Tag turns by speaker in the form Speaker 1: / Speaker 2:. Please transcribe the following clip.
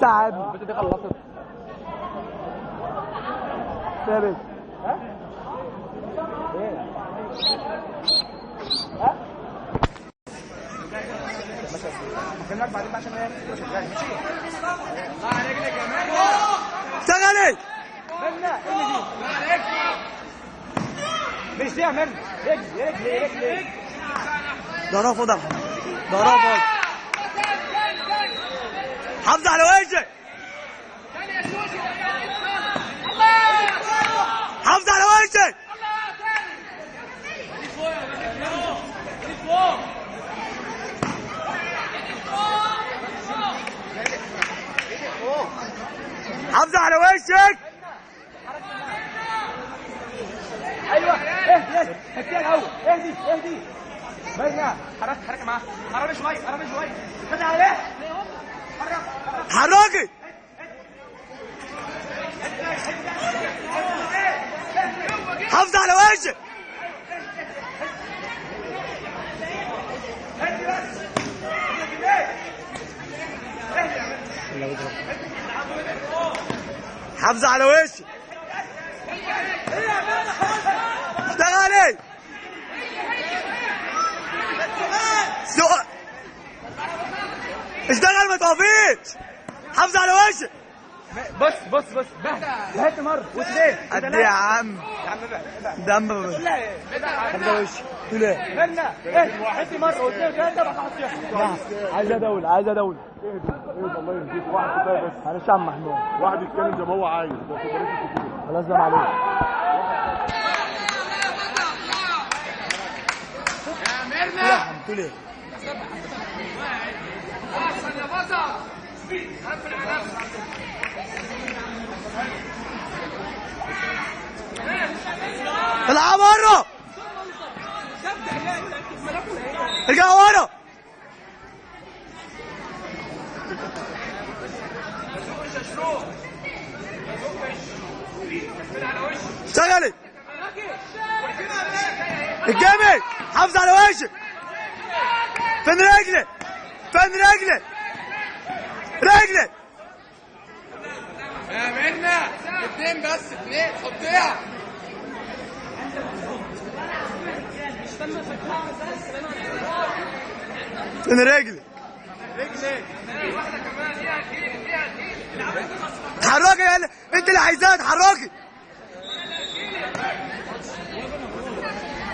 Speaker 1: سعد البت دي خلصت ثابت. ها؟ ايه؟ ها؟ هكلمك بعدين بقى عشان ايه؟ شغال ماشي؟ الله عليك يا جمال.
Speaker 2: اشتغلي.
Speaker 1: منا ايه دي؟ الله عليك. مش دي يا منا. رجلي رجلي رجلي.
Speaker 2: ضربه فوق ضربه. ضربه فوق. حافظ على وجهك. حافظ على وجهك. حافظ على وشك.
Speaker 1: ايوه اهدي هديها الاول. اهدي اهدي باينه. حركه معاه. قربي شويه قربي شويه. خدي عليه.
Speaker 2: حركي. حافظ على وشك. حافظ على وشك. اشتغلي. اشتغل ما توقفيش. حافظ على وشك.
Speaker 1: بص بص بص. بهت مره وتليه
Speaker 2: قد ايه يا عم؟
Speaker 1: يا عم بقى
Speaker 2: دم
Speaker 1: لا ايه
Speaker 2: حافظ على وشك. تقول ايه؟
Speaker 1: منا اهدي حطي مره واثنين وثلاثه بقى حطيها.
Speaker 2: عايز ادول عايز ادول.
Speaker 3: اهدي الله يهديك. واحد كفايه بس.
Speaker 2: انا شام محمود.
Speaker 3: واحد يتكلم زي ما هو عايز بس بلاش كتير.
Speaker 2: خلاص ده عليك.
Speaker 1: يا ميرنا
Speaker 2: تقول ايه؟
Speaker 1: يا بطل قفل على نفسك.
Speaker 2: العب ورا. ارجع ورا. اشتغلي. الجامد. حافظ على وشك. فين رجلك؟ فين رجلك؟ رجلك.
Speaker 1: يا منا اثنين بس اثنين حطيها.
Speaker 2: فين رجلك؟
Speaker 1: واحده كمان.
Speaker 2: اتحركي يا انت اللي عايزاها. اتحركي.